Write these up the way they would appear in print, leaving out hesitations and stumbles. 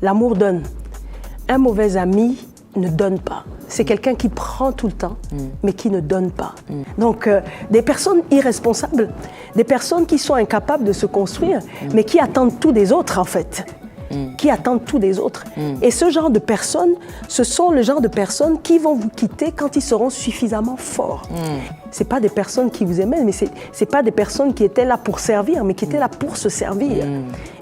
L'amour donne. Un mauvais ami ne donne pas. C'est quelqu'un qui prend tout le temps, mais qui ne donne pas. Donc, des personnes irresponsables, des personnes qui sont incapables de se construire, mais qui attendent tout des autres, en fait. Qui attendent tout des autres. Et ce genre de personnes, ce sont le genre de personnes qui vont vous quitter quand ils seront suffisamment forts. Ce n'est pas des personnes qui vous aimaient, mais ce n'est pas des personnes qui étaient là pour servir, mais qui étaient là pour se servir.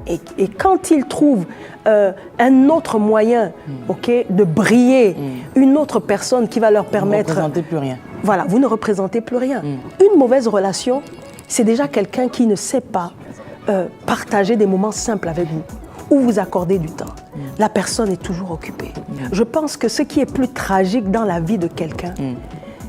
Et quand ils trouvent un autre moyen de briller, une autre personne qui va leur permettre... Vous ne représentez plus rien. Voilà, vous ne représentez plus rien. Une mauvaise relation, c'est déjà quelqu'un qui ne sait pas partager des moments simples avec vous, ou vous accorder du temps. La personne est toujours occupée. Je pense que ce qui est plus tragique dans la vie de quelqu'un,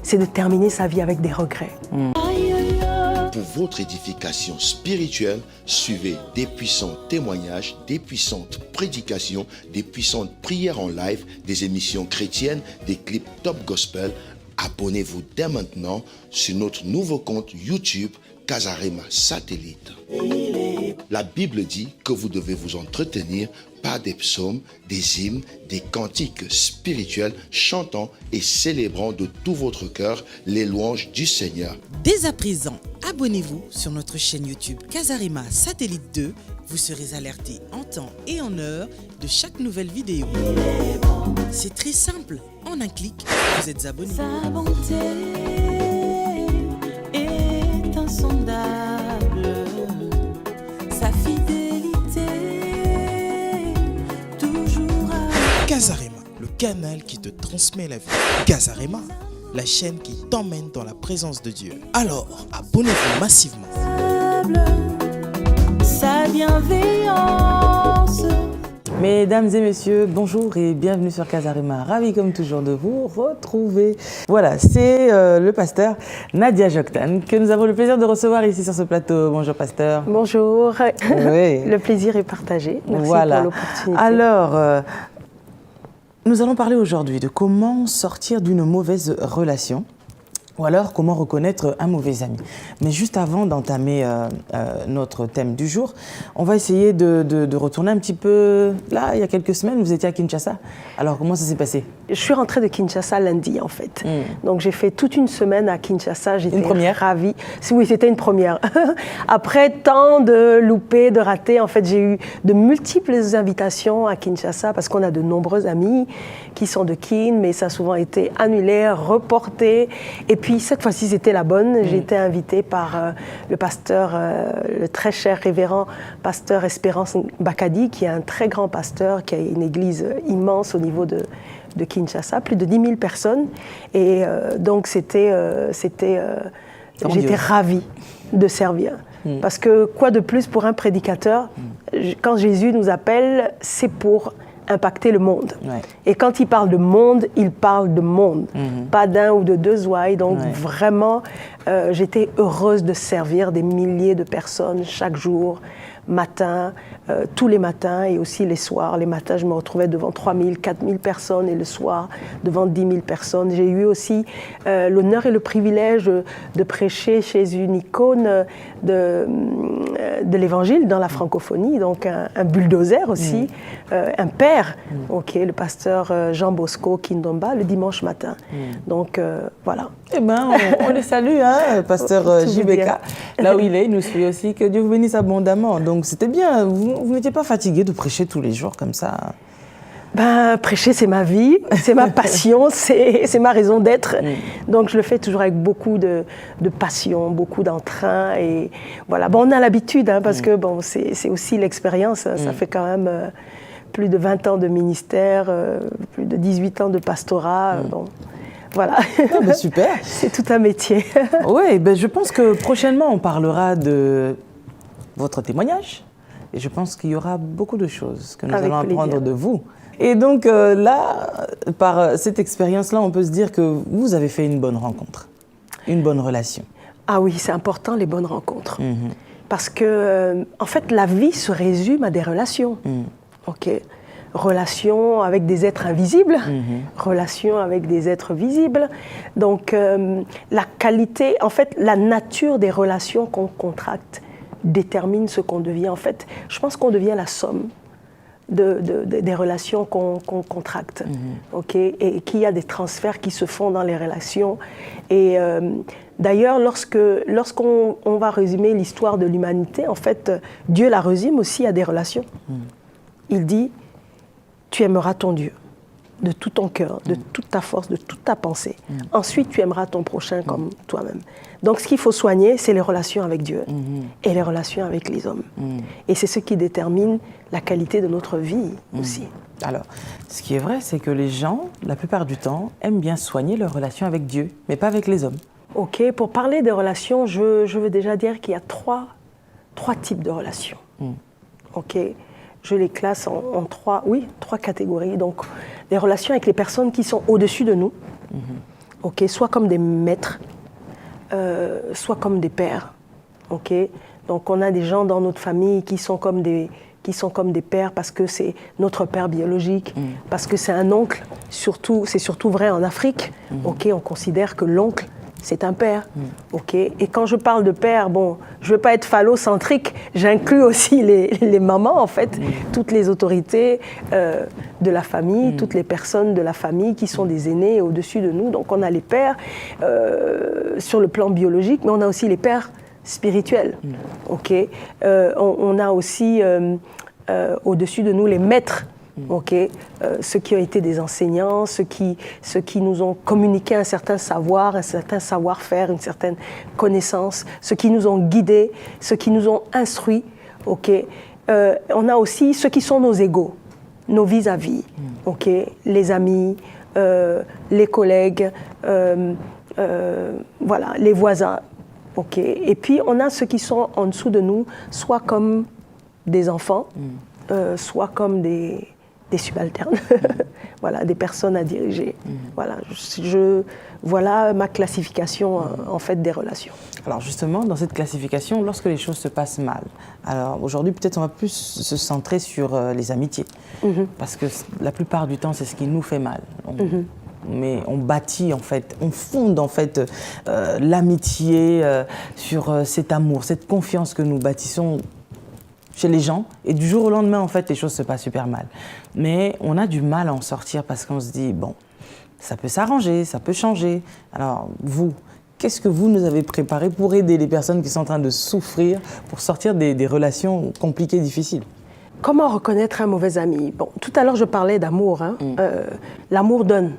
c'est de terminer sa vie avec des regrets. Pour votre édification spirituelle, suivez des puissants témoignages, des puissantes prédications, des puissantes prières en live, des émissions chrétiennes, des clips top gospel. Abonnez-vous dès maintenant sur notre nouveau compte YouTube Casarema Satellite. La Bible dit que vous devez vous entretenir par des psaumes, des hymnes, des cantiques spirituels, chantant et célébrant de tout votre cœur les louanges du Seigneur. Dès à présent, abonnez-vous sur notre chaîne YouTube Casarema Satellite 2. Vous serez alerté en temps et en heure de chaque nouvelle vidéo. C'est très simple. En un clic, vous êtes abonné. Sa bonté est insondable, sa fidélité toujours à... Casarema, le canal qui te transmet la vie. Casarema, la chaîne qui t'emmène dans la présence de Dieu. Alors, abonnez-vous massivement. Sa bienveillance. Mesdames et messieurs, bonjour et bienvenue sur Casarema. Ravi comme toujours de vous retrouver. Voilà, c'est le pasteur Nadia Joktan que nous avons le plaisir de recevoir ici sur ce plateau. Bonjour pasteur. Bonjour. Oui. Le plaisir est partagé. Merci pour l'opportunité. Alors, nous allons parler aujourd'hui de comment sortir d'une mauvaise relation. Ou alors, comment reconnaître un mauvais ami. Mais juste avant d'entamer notre thème du jour, on va essayer de retourner un petit peu... Là, il y a quelques semaines, vous étiez à Kinshasa. Alors, comment ça s'est passé? Je suis rentrée de Kinshasa lundi, en fait. Donc, j'ai fait toute une semaine à Kinshasa. J'étais ravie. Oui, c'était une première. Après tant de loupés, de ratés, en fait, j'ai eu de multiples invitations à Kinshasa parce qu'on a de nombreux amis qui sont de Kin, mais ça a souvent été annulé, reporté. Et puis, cette fois-ci, c'était la bonne. J'ai été invitée par le pasteur, le très cher révérend pasteur Espérance Bakadi, qui est un très grand pasteur, qui a une église immense au niveau de Kinshasa, plus de 10 000 personnes. Et donc, j'étais ravie de servir. Parce que quoi de plus pour un prédicateur, quand Jésus nous appelle, c'est pour impacter le monde. Ouais. Et quand il parle de monde, il parle de monde, pas d'un ou de deux ouailles. Donc vraiment, j'étais heureuse de servir des milliers de personnes chaque jour, matin, tous les matins et aussi les soirs. Les matins, je me retrouvais devant 3 000, 4 000 personnes et le soir, devant 10 000 personnes. J'ai eu aussi l'honneur et le privilège de prêcher chez une icône de l'Évangile dans la francophonie, donc un bulldozer aussi, un père, le pasteur Jean Bosco Kindomba, le dimanche matin. Donc voilà. Eh bien, on les salue, hein, pasteur JBK, là où il est, il nous suit aussi, que Dieu vous bénisse abondamment. Donc c'était bien, vous n'étiez pas fatigué de prêcher tous les jours comme ça? Ben, prêcher, c'est ma vie, c'est ma passion, c'est ma raison d'être. Donc, je le fais toujours avec beaucoup de passion, beaucoup d'entrain. Et voilà, bon, on a l'habitude, hein, parce que bon, c'est aussi l'expérience. Ça fait quand même plus de 20 ans de ministère, plus de 18 ans de pastorat. Bon, voilà. Ah ben super. C'est tout un métier. Oui, ben, je pense que prochainement, on parlera de votre témoignage. Et je pense qu'il y aura beaucoup de choses que nous allons apprendre de vous. Et donc là, par cette expérience-là, on peut se dire que vous avez fait une bonne rencontre, une bonne relation. Ah oui, c'est important, les bonnes rencontres. Parce que, en fait, la vie se résume à des relations. Relations avec des êtres invisibles, relations avec des êtres visibles. Donc, la qualité, en fait, la nature des relations qu'on contracte détermine ce qu'on devient. En fait, je pense qu'on devient la somme des relations qu'on contracte, ok, et qu'il y a des transferts qui se font dans les relations. Et d'ailleurs, lorsqu'on va résumer l'histoire de l'humanité, en fait, Dieu la résume aussi à des relations. Il dit, tu aimeras ton Dieu de tout ton cœur, de toute ta force, de toute ta pensée. Ensuite, tu aimeras ton prochain comme toi-même. Donc, ce qu'il faut soigner, c'est les relations avec Dieu et les relations avec les hommes. Et c'est ce qui détermine la qualité de notre vie aussi. Alors, ce qui est vrai, c'est que les gens, la plupart du temps, aiment bien soigner leurs relations avec Dieu, mais pas avec les hommes. Ok, pour parler des relations, je veux déjà dire qu'il y a trois types de relations. Ok, je les classe en trois catégories. Donc, des relations avec les personnes qui sont au-dessus de nous, ok, soit comme des maîtres, soit comme des pères. Ok, donc on a des gens dans notre famille qui sont comme des pères parce que c'est notre père biologique, parce que c'est un oncle. C'est surtout vrai en Afrique. Ok, on considère que l'oncle, c'est un père. Ok, et quand je parle de père, bon, je ne veux pas être phallocentrique, j'inclus aussi les mamans, en fait, toutes les autorités de la famille, toutes les personnes de la famille qui sont des aînés au-dessus de nous. Donc on a les pères sur le plan biologique, mais on a aussi les pères spirituels. Ok, on a aussi au-dessus de nous les maîtres. Ok, ceux qui ont été des enseignants, ceux qui nous ont communiqué un certain savoir, un certain savoir-faire, une certaine connaissance, ceux qui nous ont guidés, ceux qui nous ont instruits. Ok, on a aussi ceux qui sont nos égaux, nos vis-à-vis. Ok, les amis, les collègues, voilà, les voisins. Ok, et puis on a ceux qui sont en dessous de nous, soit comme des enfants, soit comme des subalternes, voilà, des personnes à diriger. Voilà, voilà ma classification en fait des relations. Alors justement, dans cette classification, lorsque les choses se passent mal, alors aujourd'hui peut-être on va plus se centrer sur les amitiés, parce que la plupart du temps c'est ce qui nous fait mal. Mais on bâtit en fait, on fonde en fait l'amitié sur cet amour, cette confiance que nous bâtissons chez les gens, et du jour au lendemain, en fait, les choses se passent super mal. Mais on a du mal à en sortir parce qu'on se dit, bon, ça peut s'arranger, ça peut changer. Alors, vous, qu'est-ce que vous nous avez préparé pour aider les personnes qui sont en train de souffrir pour sortir des relations compliquées, difficiles? Comment reconnaître un mauvais ami? Bon, tout à l'heure, je parlais d'amour. Hein. L'amour donne.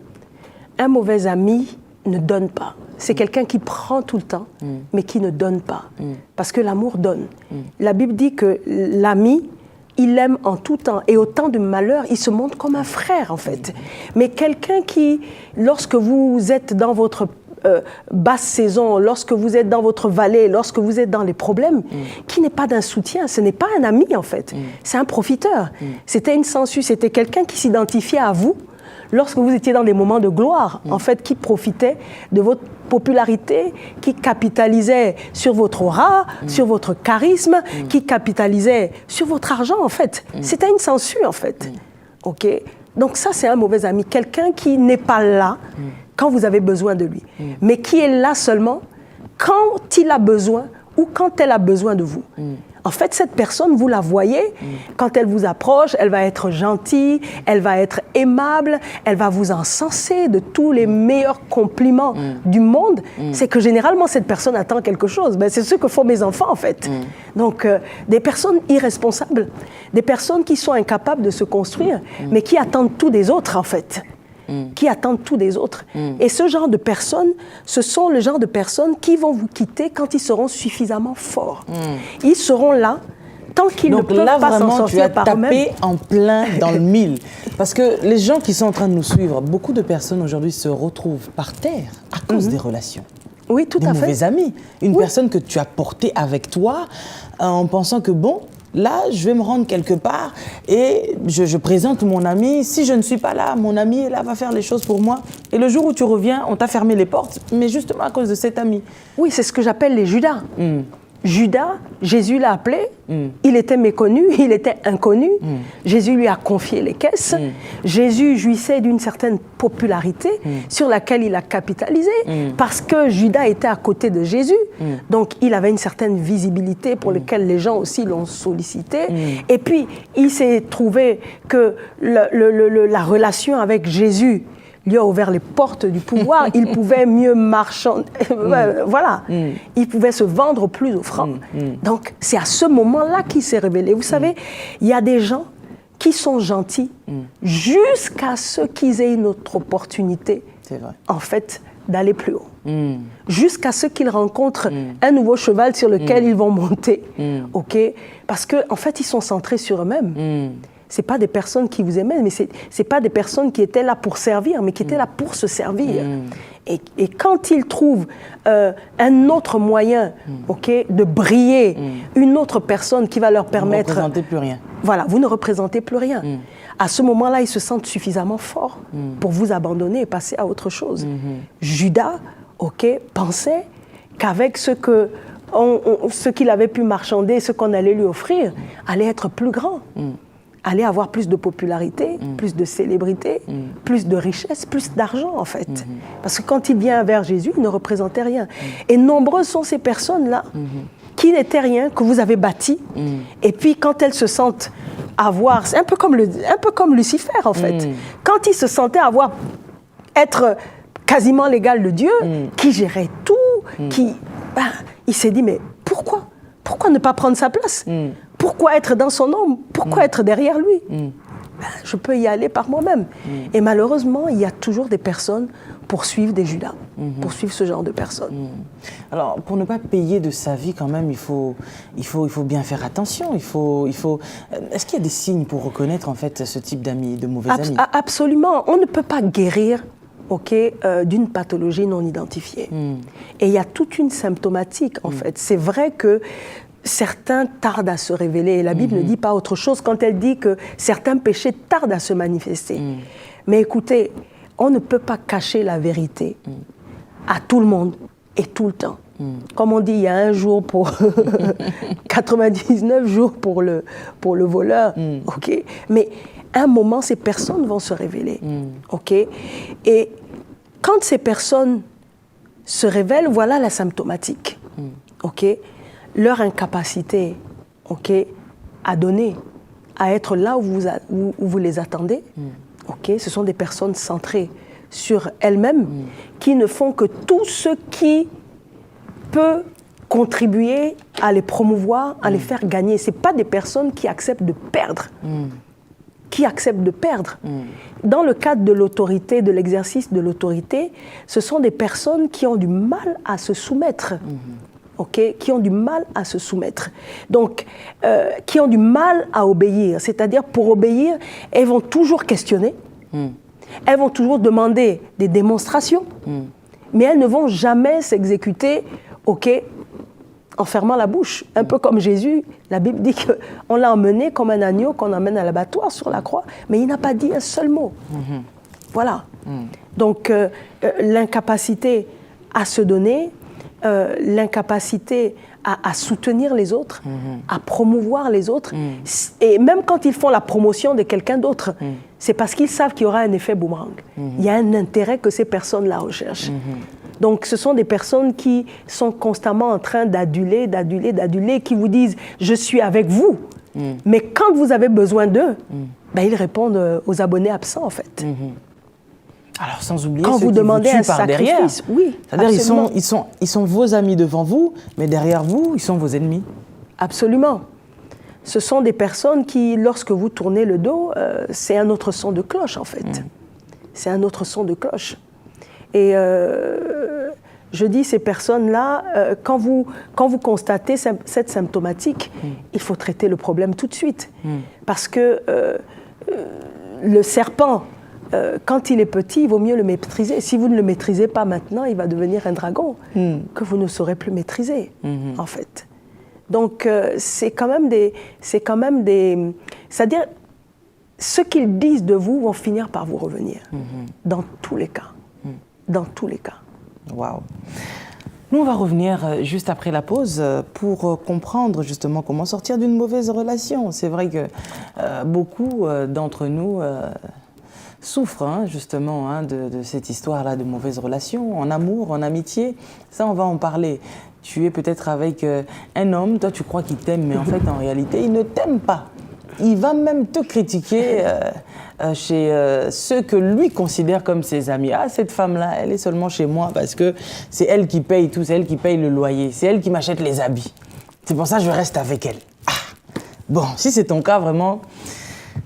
Un mauvais ami ne donne pas. C'est quelqu'un qui prend tout le temps, mais qui ne donne pas. Parce que l'amour donne. La Bible dit que l'ami, il aime en tout temps. Et au temps de malheur, il se montre comme un frère, en fait. Mais quelqu'un qui, lorsque vous êtes dans votre basse saison, lorsque vous êtes dans votre vallée, lorsque vous êtes dans les problèmes, qui n'est pas d'un soutien, ce n'est pas un ami, en fait. C'est un profiteur. C'était une sangsue, c'était quelqu'un qui s'identifiait à vous lorsque vous étiez dans des moments de gloire, en fait, qui profitait de votre popularité, qui capitalisait sur votre aura, sur votre charisme, qui capitalisait sur votre argent, en fait. C'était une sangsue, en fait. Ok. Donc ça, c'est un mauvais ami. Quelqu'un qui n'est pas là quand vous avez besoin de lui, mais qui est là seulement quand il a besoin ou quand elle a besoin de vous. En fait, cette personne, vous la voyez, quand elle vous approche, elle va être gentille, elle va être aimable, elle va vous encenser de tous les meilleurs compliments du monde. C'est que généralement, cette personne attend quelque chose. Ben, c'est ce que font mes enfants, en fait. Donc, des personnes irresponsables, des personnes qui sont incapables de se construire, mais qui attendent tout des autres, en fait. Qui attendent tout des autres. Et ce genre de personnes, ce sont le genre de personnes qui vont vous quitter quand ils seront suffisamment forts. Ils seront là tant qu'ils ne peuvent pas s'en sortir par eux-mêmes. Donc là, vraiment, tu as tapé en plein dans le mille. Parce que les gens qui sont en train de nous suivre, beaucoup de personnes aujourd'hui se retrouvent par terre à cause des relations. Oui, tout à fait. Des mauvais amis. Une personne que tu as portée avec toi en pensant que bon, là, je vais me rendre quelque part et je présente mon ami. Si je ne suis pas là, mon ami là, va faire les choses pour moi. Et le jour où tu reviens, on t'a fermé les portes, mais justement à cause de cet ami. Oui, c'est ce que j'appelle les Judas. Judas, Jésus l'a appelé, il était méconnu, il était inconnu. Jésus lui a confié les caisses. Jésus jouissait d'une certaine popularité sur laquelle il a capitalisé parce que Judas était à côté de Jésus. Donc il avait une certaine visibilité pour laquelle les gens aussi l'ont sollicité. Et puis il s'est trouvé que la relation avec Jésus lui a ouvert les portes du pouvoir, il pouvait mieux marchander, voilà, il pouvait se vendre plus offrant. Donc c'est à ce moment-là qu'il s'est révélé. Vous savez, il y a des gens qui sont gentils jusqu'à ce qu'ils aient une autre opportunité, en fait, d'aller plus haut. Jusqu'à ce qu'ils rencontrent un nouveau cheval sur lequel ils vont monter. Ok? Parce qu'en fait, ils sont centrés sur eux-mêmes. Ce n'est pas des personnes qui vous aimaient, mais ce n'est pas des personnes qui étaient là pour servir, mais qui étaient là pour se servir. Et quand ils trouvent un autre moyen de briller, une autre personne qui va leur permettre... Vous ne représentez plus rien. Voilà, vous ne représentez plus rien. À ce moment-là, ils se sentent suffisamment forts pour vous abandonner et passer à autre chose. Judas, pensait qu'avec ce qu'il avait pu marchander, ce qu'on allait lui offrir, allait être plus grand. Allait avoir plus de popularité, plus de célébrité, plus de richesse, plus d'argent en fait. Parce que quand il vient vers Jésus, il ne représentait rien. Et nombreuses sont ces personnes-là qui n'étaient rien, que vous avez bâti. Et puis quand elles se sentent avoir, c'est un peu comme Lucifer en fait. Quand il se sentait être quasiment l'égal de Dieu, qui gérait tout, il s'est dit mais pourquoi ne pas prendre sa place? Pourquoi être dans son ombre? Pourquoi être derrière lui? Je peux y aller par moi-même. Et malheureusement, il y a toujours des personnes pour suivre des Judas, pour suivre ce genre de personnes. Alors, pour ne pas payer de sa vie quand même, il faut bien faire attention. Est-ce qu'il y a des signes pour reconnaître en fait ce type d'amis, de mauvais amis? Absolument. On ne peut pas guérir d'une pathologie non identifiée. Et il y a toute une symptomatique en fait. C'est vrai que certains tardent à se révéler. Et la Bible ne dit pas autre chose quand elle dit que certains péchés tardent à se manifester. Mais écoutez, on ne peut pas cacher la vérité à tout le monde et tout le temps. Comme on dit, il y a un jour pour 99 jours pour le voleur. Mais à un moment, ces personnes vont se révéler. Et quand ces personnes se révèlent, voilà la symptomatique. Leur incapacité à donner, à être là où vous les attendez. Ce sont des personnes centrées sur elles-mêmes qui ne font que tout ce qui peut contribuer à les promouvoir, à les faire gagner. Ce ne sont pas des personnes qui acceptent de perdre. Dans le cadre de l'autorité, de l'exercice de l'autorité, ce sont des personnes qui ont du mal à se soumettre. Qui ont du mal à se soumettre. Donc, qui ont du mal à obéir. C'est-à-dire, pour obéir, elles vont toujours questionner. Elles vont toujours demander des démonstrations. Mais elles ne vont jamais s'exécuter, en fermant la bouche. Un peu comme Jésus, la Bible dit qu'on l'a emmené comme un agneau qu'on emmène à l'abattoir sur la croix, mais il n'a pas dit un seul mot. Voilà. Donc, l'incapacité à se donner, l'incapacité à soutenir les autres, à promouvoir les autres. Et même quand ils font la promotion de quelqu'un d'autre, c'est parce qu'ils savent qu'il y aura un effet boomerang. Il y a un intérêt que ces personnes-là recherchent. Donc ce sont des personnes qui sont constamment en train d'aduler, qui vous disent « je suis avec vous ». Mais quand vous avez besoin d'eux, ils répondent aux abonnés absents en fait. Alors, sans oublier quand ceux vous qui demandez vous tuent un par sacrifice, derrière. oui, c'est-à-dire ils sont vos amis devant vous, mais derrière vous, ils sont vos ennemis. Absolument. Ce sont des personnes qui, lorsque vous tournez le dos, c'est un autre son de cloche, en fait. C'est un autre son de cloche. Et je dis, ces personnes-là, quand vous constatez cette symptomatique, il faut traiter le problème tout de suite. Parce que le serpent, quand il est petit, il vaut mieux le maîtriser. Si vous ne le maîtrisez pas maintenant, il va devenir un dragon que vous ne saurez plus maîtriser, en fait. Donc, c'est quand même des... C'est-à-dire, ce qu'ils disent de vous vont finir par vous revenir, dans tous les cas. Dans tous les cas. Waouh. Nous, on va revenir juste après la pause pour comprendre justement comment sortir d'une mauvaise relation. C'est vrai que beaucoup d'entre nous souffrent justement de cette histoire-là de mauvaise relation, en amour, en amitié. Ça, on va en parler. Tu es peut-être avec un homme, toi tu crois qu'il t'aime, mais en fait, en réalité, il ne t'aime pas. Il va même te critiquer chez ceux que lui considère comme ses amis. Ah, cette femme-là, elle est seulement chez moi parce que c'est elle qui paye tout, c'est elle qui paye le loyer, c'est elle qui m'achète les habits. C'est pour ça que je reste avec elle. Ah. Bon, si c'est ton cas, vraiment,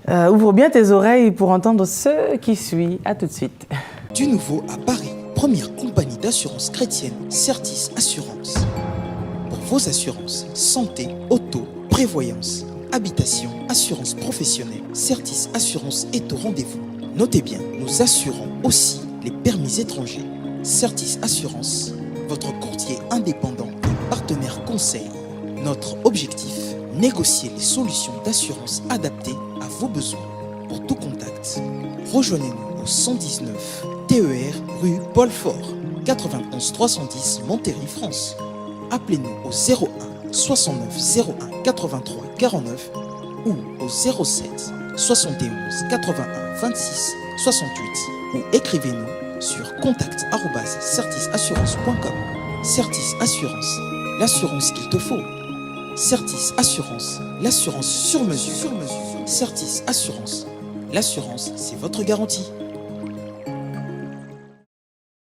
ouvre bien tes oreilles pour entendre ce qui suit. À tout de suite. Du nouveau à Paris, première compagnie d'assurance chrétienne, Certis Assurance. Pour vos assurances, santé, auto, prévoyance, habitation, assurance professionnelle, Certis Assurance est au rendez-vous. Notez bien, nous assurons aussi les permis étrangers. Certis Assurance, votre courtier indépendant et partenaire conseil. Notre objectif, négocier les solutions d'assurance adaptées à vos besoins. Pour tout contact, rejoignez-nous au 119 TER rue Paul Fort, 91 310 Monterrey, France. Appelez-nous au 01 69 01 83 49 ou au 07 71 81 26 68 ou écrivez-nous sur contact@certisassurance.com. Certis Assurance, l'assurance qu'il te faut. Certis Assurance, l'assurance sur mesure. Certis Assurance, l'assurance, c'est votre garantie.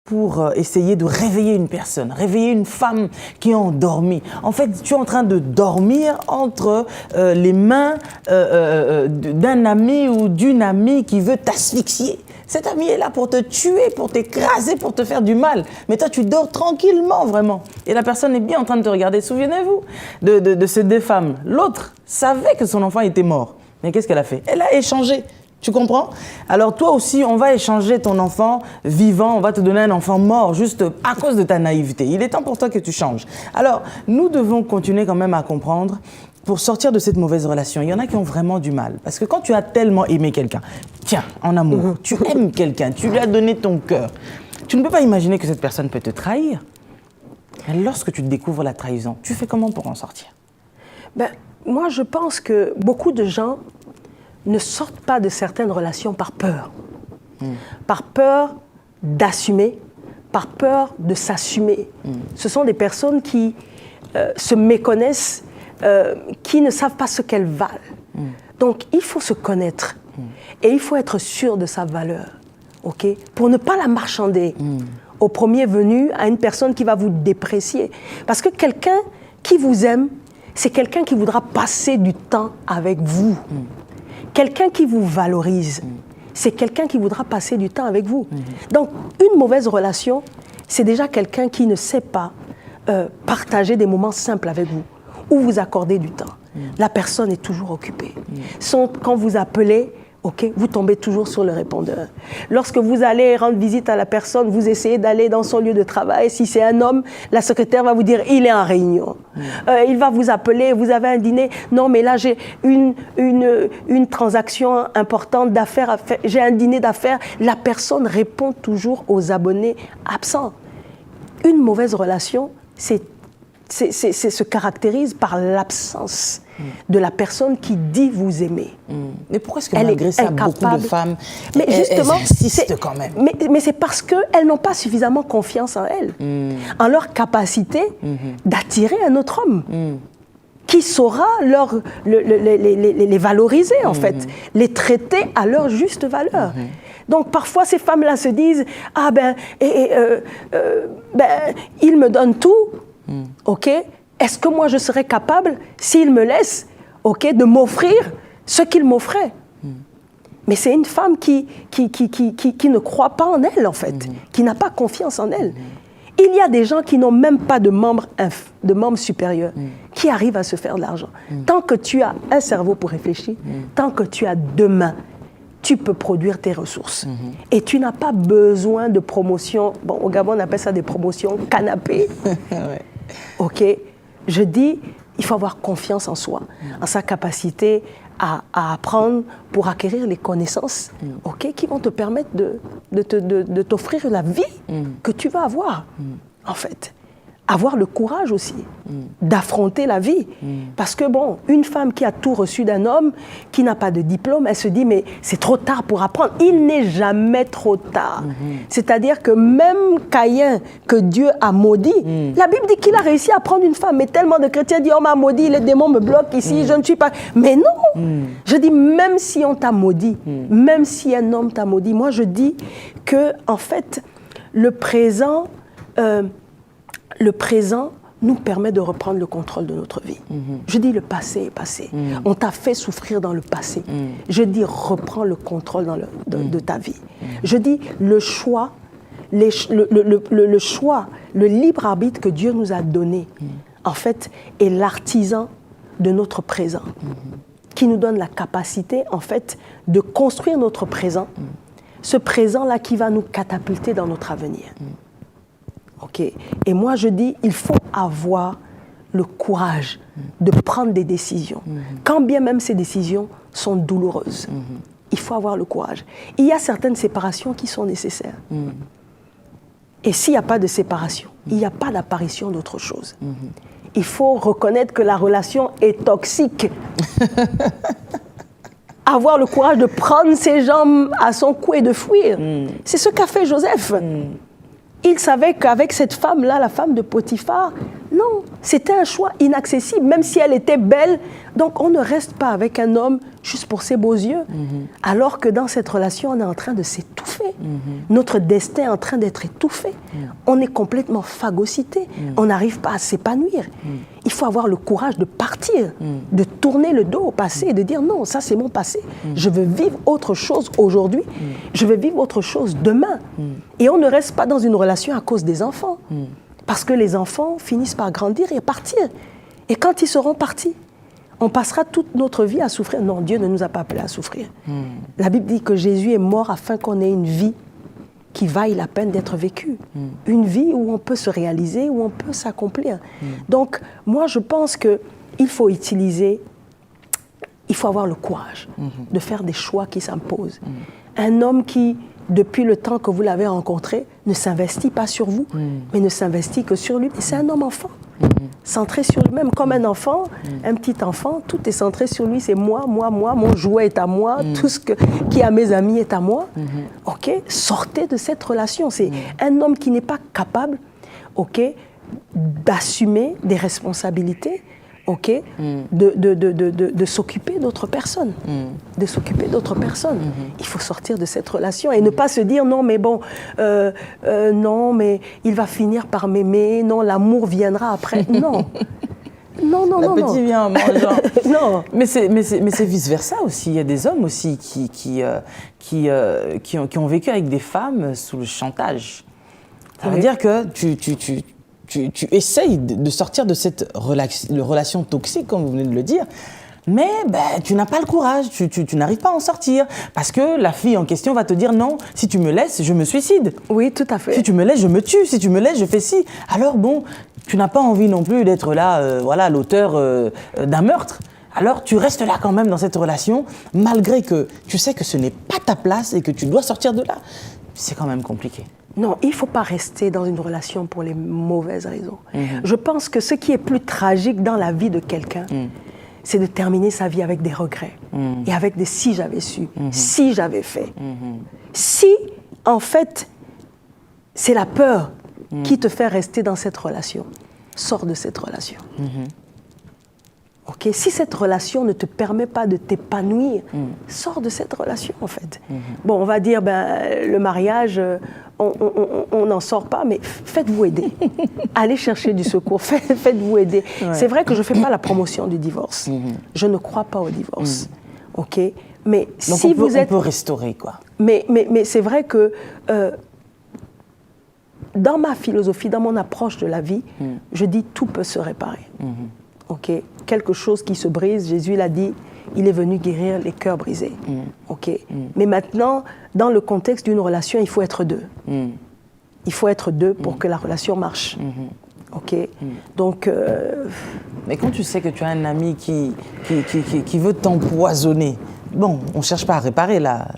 Pour essayer de réveiller une personne, réveiller une femme qui est endormie. En fait, tu es en train de dormir entre les mains d'un ami ou d'une amie qui veut t'asphyxier. Cet ami est là pour te tuer, pour t'écraser, pour te faire du mal. Mais toi, tu dors tranquillement, vraiment. Et la personne est bien en train de te regarder. Souvenez-vous de ces deux femmes. L'autre savait que son enfant était mort. Mais qu'est-ce qu'elle a fait? Elle a échangé. Tu comprends? Alors toi aussi, on va échanger ton enfant vivant, on va te donner un enfant mort juste à cause de ta naïveté. Il est temps pour toi que tu changes. Alors, nous devons continuer quand même à comprendre pour sortir de cette mauvaise relation. Il y en a qui ont vraiment du mal. Parce que quand tu as tellement aimé quelqu'un, tiens, en amour, tu aimes quelqu'un, tu lui as donné ton cœur, tu ne peux pas imaginer que cette personne peut te trahir. Et lorsque tu découvres la trahison, tu fais comment pour en sortir? Moi, je pense que beaucoup de gens ne sortent pas de certaines relations par peur. Par peur d'assumer, par peur de s'assumer. Ce sont des personnes qui se méconnaissent, qui ne savent pas ce qu'elles valent. Donc, il faut se connaître et il faut être sûr de sa valeur, ok? Pour ne pas la marchander au premier venu à une personne qui va vous déprécier. Parce que quelqu'un qui vous aime, c'est quelqu'un qui voudra passer du temps avec vous. Quelqu'un qui vous valorise, c'est quelqu'un qui voudra passer du temps avec vous. Donc, une mauvaise relation, c'est déjà quelqu'un qui ne sait pas partager des moments simples avec vous, ou vous accorder du temps. La personne est toujours occupée. Quand vous appelez, ok, vous tombez toujours sur le répondeur. Lorsque vous allez rendre visite à la personne, vous essayez d'aller dans son lieu de travail. Si c'est un homme, la secrétaire va vous dire « il est en réunion ». Il va vous appeler, vous avez un dîner. Non, mais là, j'ai une transaction importante d'affaires à faire. J'ai un dîner d'affaires. La personne répond toujours aux abonnés absents. Une mauvaise relation, se caractérise par l'absence de la personne qui dit vous aimer. Mais pourquoi est-ce que malgré ça, beaucoup de femmes elles insistent quand même? Mais c'est parce qu'elles n'ont pas suffisamment confiance en elles, en leur capacité d'attirer un autre homme qui saura les valoriser, en fait, les traiter à leur juste valeur. Donc parfois, ces femmes-là se disent « Ah il me donne tout, ok ? Est-ce que moi je serais capable, s'il me laisse, ok, de m'offrir ce qu'il m'offrait ?» Mais c'est une femme qui ne croit pas en elle, en fait, qui n'a pas confiance en elle. Il y a des gens qui n'ont même pas de membres supérieurs, qui arrivent à se faire de l'argent. Tant que tu as un cerveau pour réfléchir, tant que tu as deux mains, tu peux produire tes ressources. Et tu n'as pas besoin de promotion. Bon, au Gabon, on appelle ça des promotions canapé. Ouais. Ok, je dis, il faut avoir confiance en soi, en sa capacité à apprendre pour acquérir les connaissances, ok, qui vont te permettre de t'offrir la vie que tu vas avoir, en fait. avoir le courage aussi d'affronter la vie. Parce que bon, une femme qui a tout reçu d'un homme, qui n'a pas de diplôme, elle se dit mais c'est trop tard pour apprendre. Il n'est jamais trop tard. C'est-à-dire que même Caïn, que Dieu a maudit, la Bible dit qu'il a réussi à prendre une femme. Mais tellement de chrétiens disent on m'a maudit, les démons me bloquent ici, je ne suis pas... Mais non. Je dis même si on t'a maudit, même si un homme t'a maudit, moi je dis que en fait, le présent nous permet de reprendre le contrôle de notre vie. Je dis le passé est passé. On t'a fait souffrir dans le passé. Je dis reprends le contrôle de ta vie. Je dis le choix, le choix, le libre arbitre que Dieu nous a donné, en fait, est l'artisan de notre présent, qui nous donne la capacité, en fait, de construire notre présent, ce présent-là qui va nous catapulter dans notre avenir. Ok. Et moi, je dis, il faut avoir le courage de prendre des décisions, quand bien même ces décisions sont douloureuses. Il faut avoir le courage. Il y a certaines séparations qui sont nécessaires. Et s'il n'y a pas de séparation, il n'y a pas d'apparition d'autre chose. Il faut reconnaître que la relation est toxique. Avoir le courage de prendre ses jambes à son cou et de fuir. C'est ce qu'a fait Joseph. Il savait qu'avec cette femme-là, la femme de Potiphar, non, c'était un choix inaccessible, même si elle était belle. Donc on ne reste pas avec un homme juste pour ses beaux yeux, alors que dans cette relation, on est en train de s'étouffer. Notre destin est en train d'être étouffé. On est complètement phagocyté. On n'arrive pas à s'épanouir. Il faut avoir le courage de partir, de tourner le dos au passé et de dire non, ça c'est mon passé. Je veux vivre autre chose aujourd'hui. Je veux vivre autre chose demain. Et on ne reste pas dans une relation à cause des enfants. Parce que les enfants finissent par grandir et partir. Et quand ils seront partis, on passera toute notre vie à souffrir. Non, Dieu ne nous a pas appelés à souffrir. La Bible dit que Jésus est mort afin qu'on ait une vie qui vaille la peine d'être vécue. Une vie où on peut se réaliser, où on peut s'accomplir. Donc, moi, je pense qu'il faut il faut avoir le courage de faire des choix qui s'imposent. Un homme qui, depuis le temps que vous l'avez rencontré, ne s'investit pas sur vous, mais ne s'investit que sur lui. Et c'est un homme enfant, centré sur lui-même, comme un enfant, un petit enfant, tout est centré sur lui, c'est moi, mon jouet est à moi, tout ce qui est à mes amis est à moi. Ok, sortez de cette relation. C'est un homme qui n'est pas capable, ok, d'assumer des responsabilités, ok, de s'occuper d'autres personnes, de s'occuper d'autres personnes. Il faut sortir de cette relation et ne pas se dire non mais bon, non mais il va finir par m'aimer, non l'amour viendra après, non. Non. L'appétit vient en mangeant. Non. Mais c'est vice-versa aussi. Il y a des hommes aussi qui ont vécu avec des femmes sous le chantage. Ça veut dire que tu essayes de sortir de cette relation toxique, comme vous venez de le dire, mais tu n'as pas le courage, tu n'arrives pas à en sortir. Parce que la fille en question va te dire non, si tu me laisses, je me suicide. Oui, tout à fait. Si tu me laisses, je me tue. Si tu me laisses, je fais ci. Alors bon, tu n'as pas envie non plus d'être là, l'auteur d'un meurtre. Alors tu restes là quand même dans cette relation, malgré que tu sais que ce n'est pas ta place et que tu dois sortir de là. C'est quand même compliqué. Non, il ne faut pas rester dans une relation pour les mauvaises raisons. Je pense que ce qui est plus tragique dans la vie de quelqu'un, c'est de terminer sa vie avec des regrets et avec des si j'avais su, si j'avais fait. Si, en fait, c'est la peur qui te fait rester dans cette relation, sors de cette relation. Okay? Si cette relation ne te permet pas de t'épanouir, sors de cette relation, en fait. Bon, on va dire, le mariage, on n'en sort pas, mais faites-vous aider. Allez chercher du secours, faites-vous aider. Ouais. C'est vrai que je ne fais pas la promotion du divorce. Je ne crois pas au divorce. OK? Mais donc si on peut restaurer, quoi. Mais c'est vrai que dans ma philosophie, dans mon approche de la vie, je dis tout peut se réparer. Ok, quelque chose qui se brise, Jésus l'a dit, il est venu guérir les cœurs brisés. Ok, mais maintenant, dans le contexte d'une relation, il faut être deux. Il faut être deux pour que la relation marche. Ok, donc. Mais quand tu sais que tu as un ami qui veut t'empoisonner, bon, on ne cherche pas à réparer là.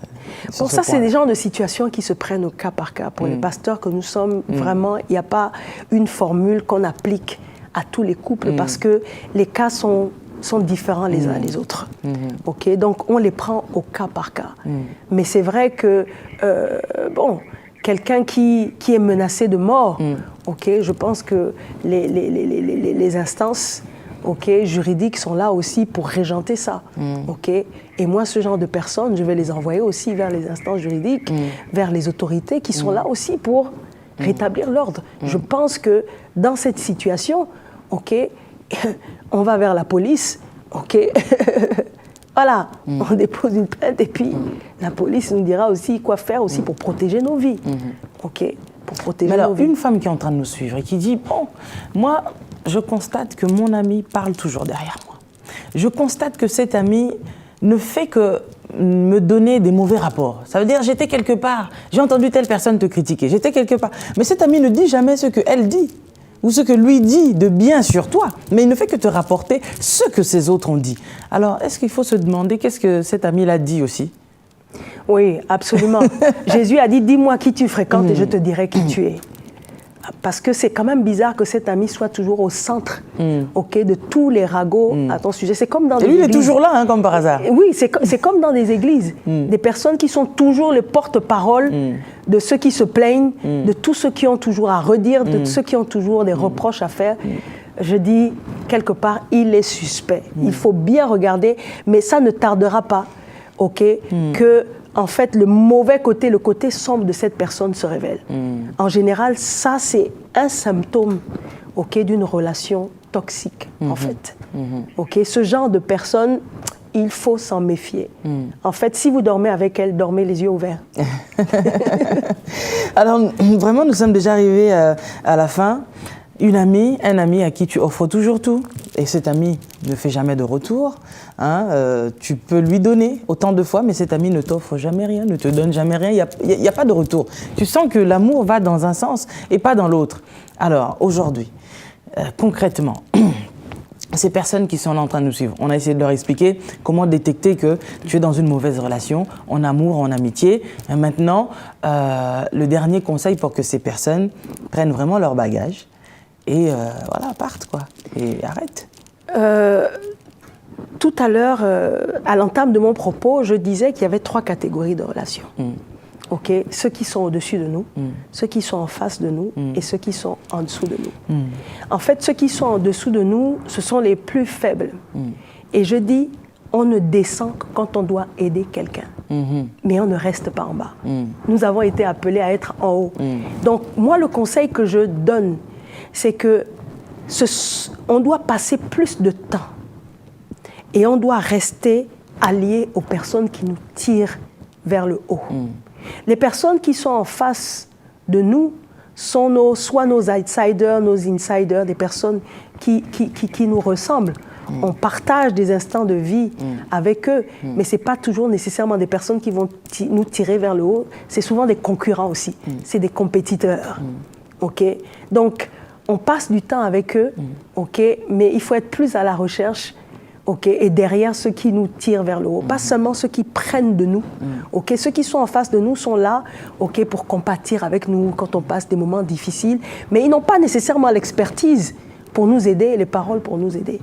Bon, ça, c'est des genres de situations qui se prennent au cas par cas. Pour les pasteurs que nous sommes, vraiment, il n'y a pas une formule qu'on applique à tous les couples parce que les cas sont différents les uns des autres. Ok, donc on les prend au cas par cas. Mais c'est vrai que, bon, quelqu'un qui est menacé de mort, ok, je pense que les instances juridiques sont là aussi pour régenter ça. Ok, et moi, ce genre de personnes, je vais les envoyer aussi vers les instances juridiques, vers les autorités qui sont là aussi pour rétablir l'ordre. Je pense que dans cette situation, ok, on va vers la police, ok, voilà, on dépose une plainte et puis la police nous dira aussi quoi faire aussi pour protéger nos vies, ok, pour protéger nos vies. Une femme qui est en train de nous suivre et qui dit, bon, moi, je constate que mon ami parle toujours derrière moi. Je constate que cet ami ne fait que me donner des mauvais rapports. Ça veut dire, j'étais quelque part, j'ai entendu telle personne te critiquer, j'étais quelque part, mais cet ami ne dit jamais ce qu'elle dit ou ce que lui dit de bien sur toi, mais il ne fait que te rapporter ce que ces autres ont dit. Alors, est-ce qu'il faut se demander qu'est-ce que cet ami-là dit aussi? Oui, absolument. Jésus a dit, dis-moi qui tu fréquentes et je te dirai qui tu es. Parce que c'est quand même bizarre que cet ami soit toujours au centre de tous les ragots à ton sujet. C'est comme dans des églises. Et lui, il est toujours là, hein, comme par hasard. Oui, c'est comme dans des églises. Des personnes qui sont toujours les porte-parole de ceux qui se plaignent, de tous ceux qui ont toujours à redire, de ceux qui ont toujours des reproches à faire. Je dis, quelque part, il est suspect. Il faut bien regarder, mais ça ne tardera pas, que... En fait, le mauvais côté, le côté sombre de cette personne se révèle. En général, ça, c'est un symptôme d'une relation toxique, en fait. Ce genre de personne, il faut s'en méfier. En fait, si vous dormez avec elle, dormez les yeux ouverts. Alors, vraiment, nous sommes déjà arrivés à la fin. Un ami à qui tu offres toujours tout, et cet ami ne fait jamais de retour. Tu peux lui donner autant de fois, mais cet ami ne t'offre jamais rien, ne te donne jamais rien, il n'y a pas de retour. Tu sens que l'amour va dans un sens et pas dans l'autre. Alors, aujourd'hui, concrètement, ces personnes qui sont là en train de nous suivre, on a essayé de leur expliquer comment détecter que tu es dans une mauvaise relation, en amour, en amitié. Et maintenant, le dernier conseil pour que ces personnes prennent vraiment leur bagage, et voilà, partent, quoi, et arrêtent. Tout à l'heure, à l'entame de mon propos, je disais qu'il y avait 3 catégories de relations. Ceux qui sont au-dessus de nous, ceux qui sont en face de nous et ceux qui sont en dessous de nous. En fait, ceux qui sont en dessous de nous, ce sont les plus faibles. Et je dis, on ne descend que quand on doit aider quelqu'un. Mais on ne reste pas en bas. Nous avons été appelés à être en haut. Donc, moi, le conseil que je donne, c'est que on doit passer plus de temps et on doit rester alliés aux personnes qui nous tirent vers le haut. Les personnes qui sont en face de nous sont soit nos outsiders, nos insiders, des personnes qui nous ressemblent. On partage des instants de vie avec eux, mais ce n'est pas toujours nécessairement des personnes qui vont nous tirer vers le haut. C'est souvent des concurrents aussi, c'est des compétiteurs. Donc, on passe du temps avec eux, mais il faut être plus à la recherche, et derrière ceux qui nous tirent vers le haut. Pas seulement ceux qui prennent de nous. Ceux qui sont en face de nous sont là pour compatir avec nous quand on passe des moments difficiles, mais ils n'ont pas nécessairement l'expertise pour nous aider, les paroles pour nous aider.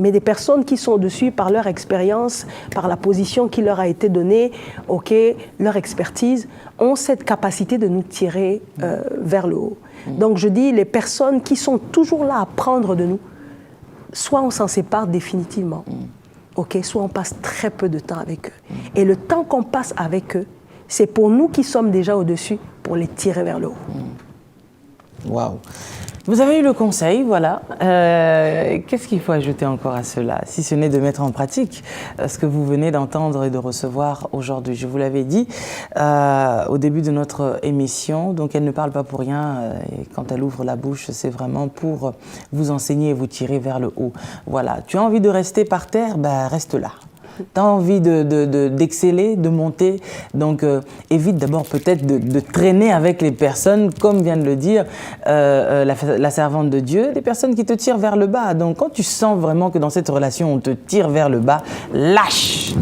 Mais des personnes qui sont au-dessus par leur expérience, par la position qui leur a été donnée, leur expertise, ont cette capacité de nous tirer vers le haut. Donc je dis, les personnes qui sont toujours là à prendre de nous, soit on s'en sépare définitivement, soit on passe très peu de temps avec eux. Et le temps qu'on passe avec eux, c'est pour nous qui sommes déjà au-dessus, pour les tirer vers le haut. Waouh! Vous avez eu le conseil, voilà. Qu'est-ce qu'il faut ajouter encore à cela, si ce n'est de mettre en pratique ce que vous venez d'entendre et de recevoir aujourd'hui? Je vous l'avais dit au début de notre émission, donc elle ne parle pas pour rien. Et quand elle ouvre la bouche, c'est vraiment pour vous enseigner et vous tirer vers le haut. Voilà. Tu as envie de rester par terre, reste là. Tu as envie d'exceller, de monter, donc évite d'abord peut-être de traîner avec les personnes, comme vient de le dire la servante de Dieu, des personnes qui te tirent vers le bas. Donc quand tu sens vraiment que dans cette relation on te tire vers le bas, lâche.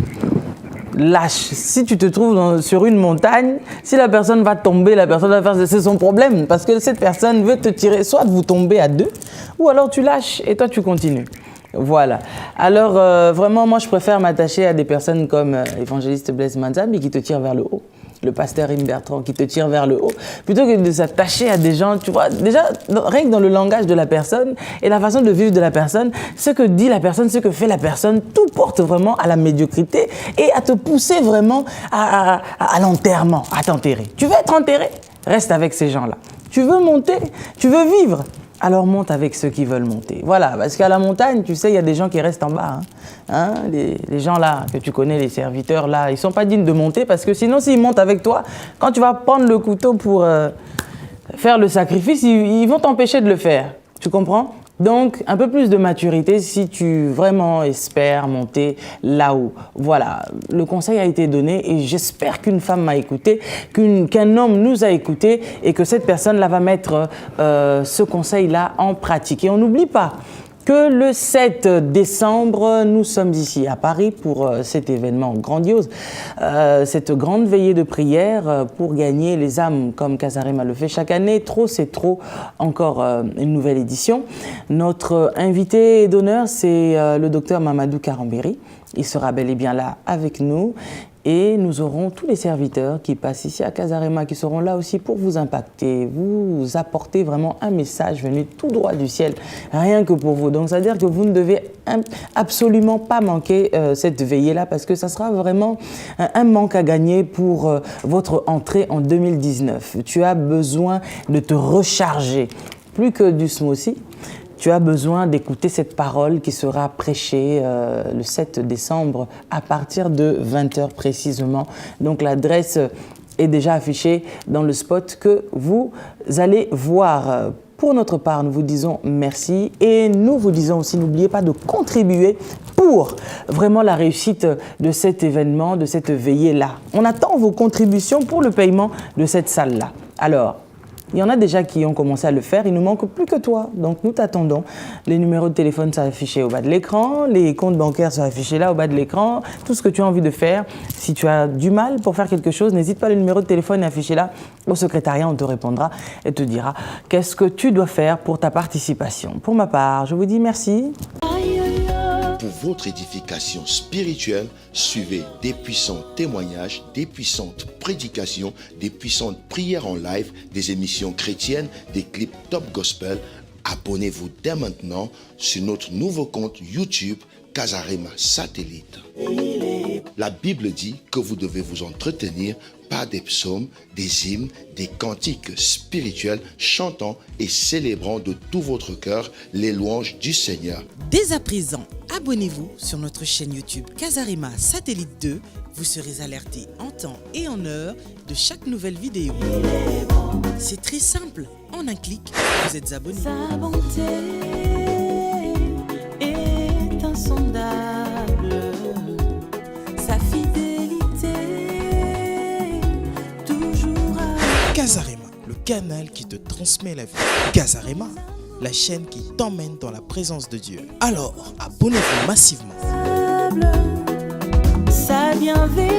lâche. Si tu te trouves sur une montagne, si la personne va tomber, la personne va faire, c'est son problème. Parce que cette personne veut te tirer, soit vous tombez à deux, ou alors tu lâches et toi tu continues. Voilà. Alors, vraiment, moi, je préfère m'attacher à des personnes comme l'évangéliste Blaise Manzambi qui te tire vers le haut, le pasteur Im Bertrand qui te tire vers le haut, plutôt que de s'attacher à des gens, tu vois. Déjà, rien que dans le langage de la personne et la façon de vivre de la personne, ce que dit la personne, ce que fait la personne, tout porte vraiment à la médiocrité et à te pousser vraiment à l'enterrement, à t'enterrer. Tu veux être enterré? Reste avec ces gens-là. Tu veux monter? Tu veux vivre? Alors monte avec ceux qui veulent monter. Voilà, parce qu'à la montagne, tu sais, il y a des gens qui restent en bas. Les gens là, que tu connais, les serviteurs là, ils ne sont pas dignes de monter parce que sinon, s'ils montent avec toi, quand tu vas prendre le couteau pour faire le sacrifice, ils vont t'empêcher de le faire. Tu comprends? Donc, un peu plus de maturité si tu vraiment espères monter là-haut. Voilà, le conseil a été donné et j'espère qu'une femme m'a écouté, qu'un homme nous a écouté et que cette personne-là va mettre ce conseil-là en pratique. Et on n'oublie pas que le 7 décembre, nous sommes ici à Paris pour cet événement grandiose, cette grande veillée de prière pour gagner les âmes comme Casarema le fait chaque année. Trop, c'est trop, encore une nouvelle édition. Notre invité d'honneur, c'est le docteur Mamadou Karambéry. Il sera bel et bien là avec nous. Et nous aurons tous les serviteurs qui passent ici à Casarema, qui seront là aussi pour vous impacter, vous apporter vraiment un message venu tout droit du ciel, rien que pour vous. Donc, c'est-à-dire que vous ne devez absolument pas manquer cette veillée-là, parce que ça sera vraiment un manque à gagner pour votre entrée en 2019. Tu as besoin de te recharger, plus que du smoothie. Tu as besoin d'écouter cette parole qui sera prêchée le 7 décembre à partir de 20h précisément. Donc l'adresse est déjà affichée dans le spot que vous allez voir. Pour notre part, nous vous disons merci et nous vous disons aussi, n'oubliez pas de contribuer pour vraiment la réussite de cet événement, de cette veillée-là. On attend vos contributions pour le paiement de cette salle-là. Alors, il y en a déjà qui ont commencé à le faire, il ne nous manque plus que toi. Donc nous t'attendons. Les numéros de téléphone sont affichés au bas de l'écran, les comptes bancaires sont affichés là au bas de l'écran. Tout ce que tu as envie de faire, si tu as du mal pour faire quelque chose, n'hésite pas, le numéro de téléphone est affiché là. Au secrétariat, on te répondra et te dira qu'est-ce que tu dois faire pour ta participation. Pour ma part, je vous dis merci. Pour votre édification spirituelle, suivez des puissants témoignages, des puissantes prédications, des puissantes prières en live, des émissions chrétiennes, des clips top gospel. Abonnez-vous dès maintenant sur notre nouveau compte YouTube Casarema Satellite. La Bible dit que vous devez vous entretenir par des psaumes, des hymnes, des cantiques spirituels, chantant et célébrant de tout votre cœur les louanges du Seigneur. Dès à présent, abonnez-vous sur notre chaîne YouTube Casarema Satellite 2. Vous serez alerté en temps et en heure de chaque nouvelle vidéo. C'est très simple. En un clic, vous êtes abonné. Sa bonté est insondable, sa fidélité toujours à... Casarema, le canal qui te transmet la vie. Casarema, la chaîne qui t'emmène dans la présence de Dieu. Alors, abonnez-vous massivement. Sa bienveillance.